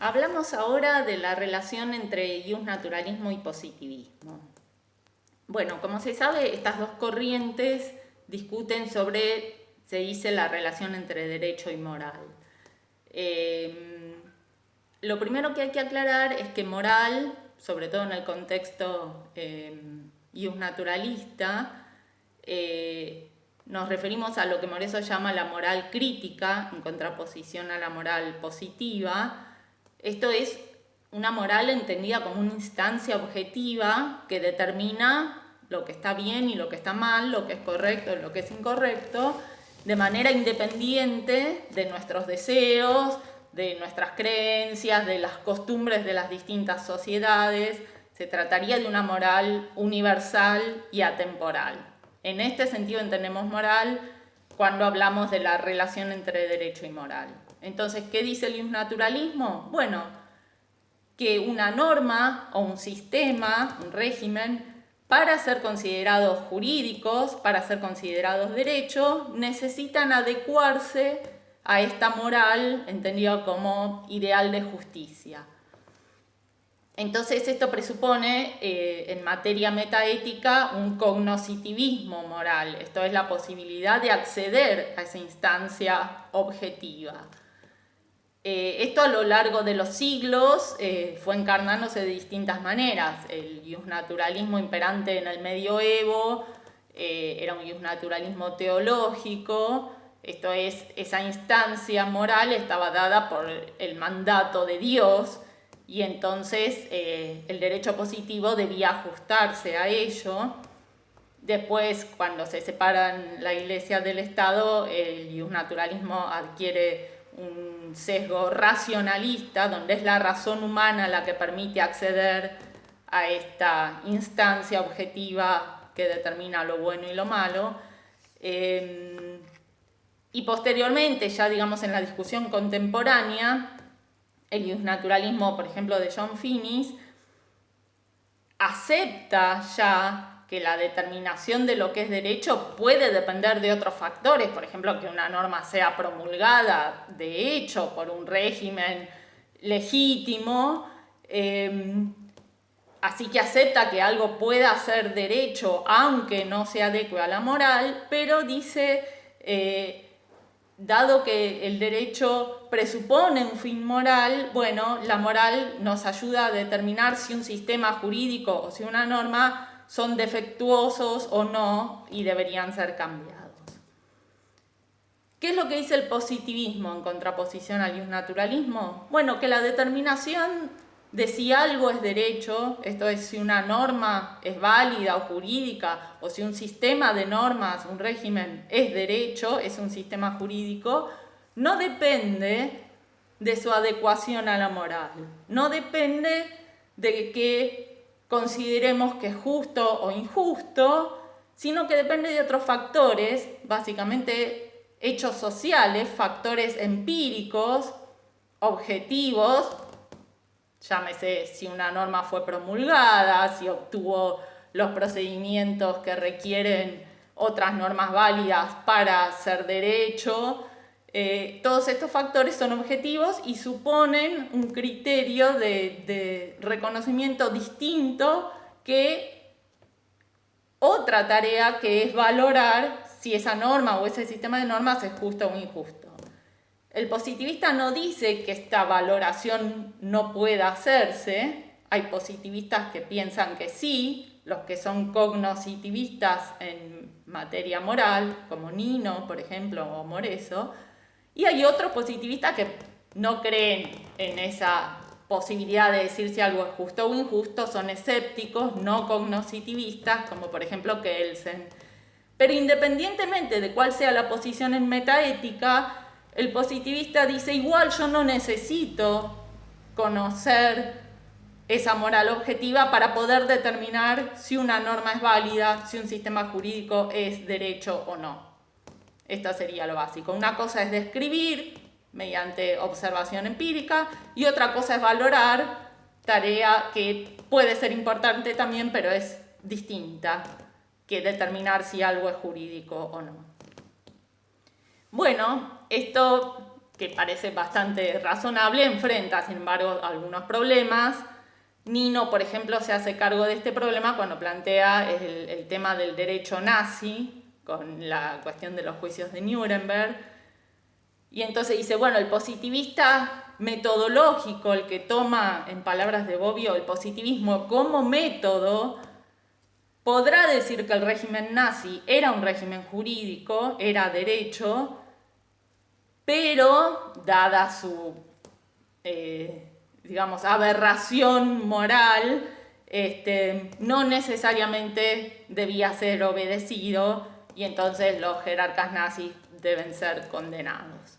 Hablamos ahora de la relación entre naturalismo y positivismo. Bueno, como se sabe, estas dos corrientes discuten sobre, se dice, la relación entre derecho y moral. Lo primero que hay que aclarar es que moral, sobre todo en el contexto naturalista, nos referimos a lo que Moreso llama la moral crítica, en contraposición a la moral positiva. Esto es una moral entendida como una instancia objetiva que determina lo que está bien y lo que está mal, lo que es correcto y lo que es incorrecto, de manera independiente de nuestros deseos, de nuestras creencias, de las costumbres de las distintas sociedades. Se trataría de una moral universal y atemporal. En este sentido entendemos moral cuando hablamos de la relación entre derecho y moral. Entonces, ¿qué dice el naturalismo? Bueno, que una norma o un sistema, un régimen, para ser considerados jurídicos, para ser considerados derechos, necesitan adecuarse a esta moral entendida como ideal de justicia. Entonces esto presupone en materia metaética un cognoscitivismo moral, esto es la posibilidad de acceder a esa instancia objetiva. Esto a lo largo de los siglos fue encarnándose de distintas maneras. El iusnaturalismo imperante en el medioevo era un iusnaturalismo teológico, esto es, esa instancia moral estaba dada por el mandato de Dios y entonces el derecho positivo debía ajustarse a ello. Después, cuando se separan la Iglesia del Estado, el iusnaturalismo adquiere un sesgo racionalista, donde es la razón humana la que permite acceder a esta instancia objetiva que determina lo bueno y lo malo. Y posteriormente, ya digamos en la discusión contemporánea, el iusnaturalismo, por ejemplo, de John Finnis, acepta ya que la determinación de lo que es derecho puede depender de otros factores, por ejemplo, que una norma sea promulgada de hecho por un régimen legítimo, así que acepta que algo pueda ser derecho aunque no se adecue a la moral, pero dice, dado que el derecho presupone un fin moral, bueno, la moral nos ayuda a determinar si un sistema jurídico o si una norma son defectuosos o no y deberían ser cambiados. ¿Qué es lo que dice el positivismo en contraposición al iusnaturalismo? Bueno, que la determinación de si algo es derecho, esto es, si una norma es válida o jurídica, o si un sistema de normas, un régimen es derecho, es un sistema jurídico, no depende de su adecuación a la moral, no depende de que consideremos que es justo o injusto, sino que depende de otros factores, básicamente hechos sociales, factores empíricos, objetivos, llámese si una norma fue promulgada, si obtuvo los procedimientos que requieren otras normas válidas para ser derecho. Todos estos factores son objetivos y suponen un criterio de reconocimiento distinto que otra tarea que es valorar si esa norma o ese sistema de normas es justo o injusto. El positivista no dice que esta valoración no pueda hacerse. Hay positivistas que piensan que sí, los que son cognoscitivistas en materia moral, como Nino, por ejemplo, o Moreso, y hay otros positivistas que no creen en esa posibilidad de decir si algo es justo o injusto, son escépticos, no cognoscitivistas, como por ejemplo Kelsen. Pero independientemente de cuál sea la posición en metaética, el positivista dice, igual yo no necesito conocer esa moral objetiva para poder determinar si una norma es válida, si un sistema jurídico es derecho o no. Esto sería lo básico. Una cosa es describir mediante observación empírica y otra cosa es valorar, tarea que puede ser importante también, pero es distinta que determinar si algo es jurídico o no. Bueno, esto que parece bastante razonable, enfrenta, sin embargo, algunos problemas. Nino, por ejemplo, se hace cargo de este problema cuando plantea el tema del derecho nazi, con la cuestión de los juicios de Nuremberg. Y entonces dice, bueno, el positivista metodológico, el que toma, en palabras de Bobbio, el positivismo como método, podrá decir que el régimen nazi era un régimen jurídico, era derecho, pero dada su, digamos, aberración moral, no necesariamente debía ser obedecido y entonces los jerarcas nazis deben ser condenados.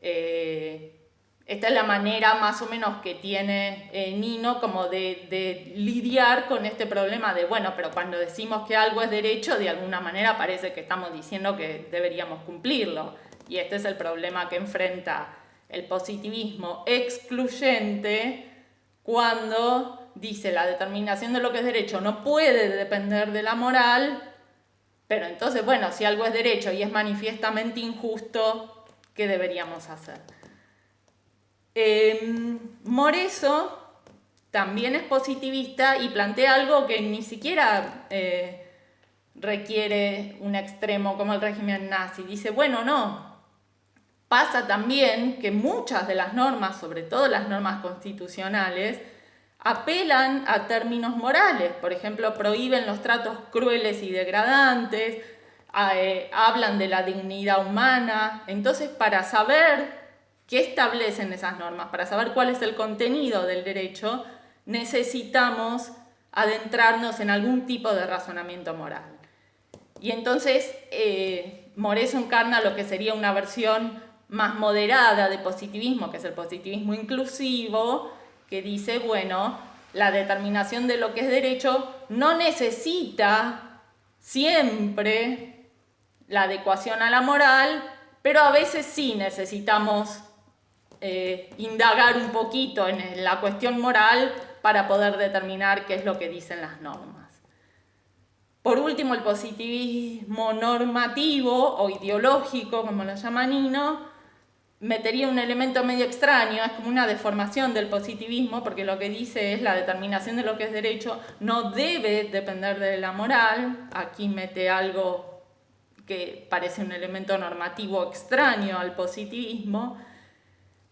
Esta es la manera más o menos que tiene Nino como de lidiar con este problema de, bueno, pero cuando decimos que algo es derecho, de alguna manera parece que estamos diciendo que deberíamos cumplirlo. Y este es el problema que enfrenta el positivismo excluyente cuando dice la determinación de lo que es derecho no puede depender de la moral, pero entonces, bueno, si algo es derecho y es manifiestamente injusto, ¿qué deberíamos hacer? Moreso también es positivista y plantea algo que ni siquiera requiere un extremo como el régimen nazi. Dice, bueno, no, pasa también que muchas de las normas, sobre todo las normas constitucionales, apelan a términos morales. Por ejemplo, prohíben los tratos crueles y degradantes, hablan de la dignidad humana. Entonces, para saber qué establecen esas normas, para saber cuál es el contenido del derecho, necesitamos adentrarnos en algún tipo de razonamiento moral. Y entonces Moreso encarna lo que sería una versión más moderada de positivismo, que es el positivismo inclusivo, que dice, bueno, la determinación de lo que es derecho no necesita siempre la adecuación a la moral, pero a veces sí necesitamos indagar un poquito en la cuestión moral para poder determinar qué es lo que dicen las normas. Por último, el positivismo normativo o ideológico, como lo llama Nino, metería un elemento medio extraño, es como una deformación del positivismo, porque lo que dice es la determinación de lo que es derecho no debe depender de la moral. Aquí mete algo que parece un elemento normativo extraño al positivismo.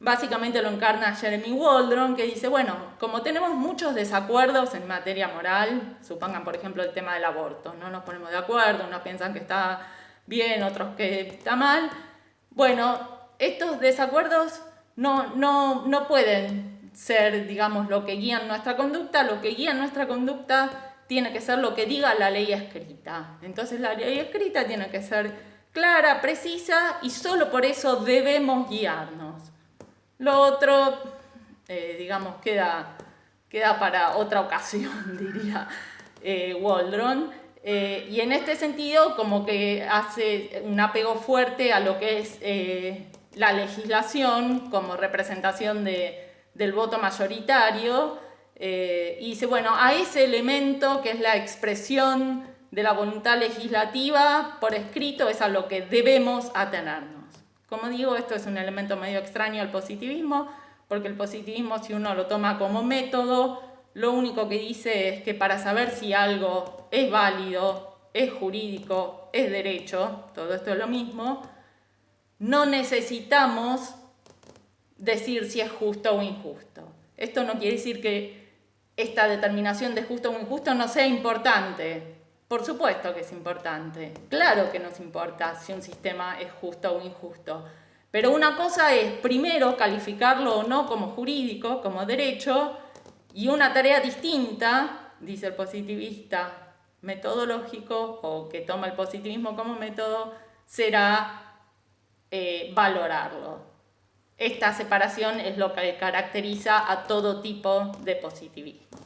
Básicamente lo encarna Jeremy Waldron, que dice, bueno, como tenemos muchos desacuerdos en materia moral, supongan por ejemplo el tema del aborto, no nos ponemos de acuerdo, unos piensan que está bien, otros que está mal, bueno, estos desacuerdos no pueden ser, digamos, lo que guían nuestra conducta. Lo que guía nuestra conducta tiene que ser lo que diga la ley escrita. Entonces la ley escrita tiene que ser clara, precisa, y solo por eso debemos guiarnos. Lo otro, digamos, queda para otra ocasión, diría Waldron. Y en este sentido, como que hace un apego fuerte a lo que es la legislación como representación del voto mayoritario, y dice, bueno, a ese elemento que es la expresión de la voluntad legislativa por escrito es a lo que debemos atenernos. Como digo, esto es un elemento medio extraño al positivismo, porque el positivismo, si uno lo toma como método, lo único que dice es que para saber si algo es válido, es jurídico, es derecho, todo esto es lo mismo, no necesitamos decir si es justo o injusto. Esto no quiere decir que esta determinación de justo o injusto no sea importante. Por supuesto que es importante. Claro que nos importa si un sistema es justo o injusto. Pero una cosa es, primero, calificarlo o no como jurídico, como derecho, y una tarea distinta, dice el positivista metodológico, o que toma el positivismo como método, será valorarlo. Esta separación es lo que caracteriza a todo tipo de positivismo.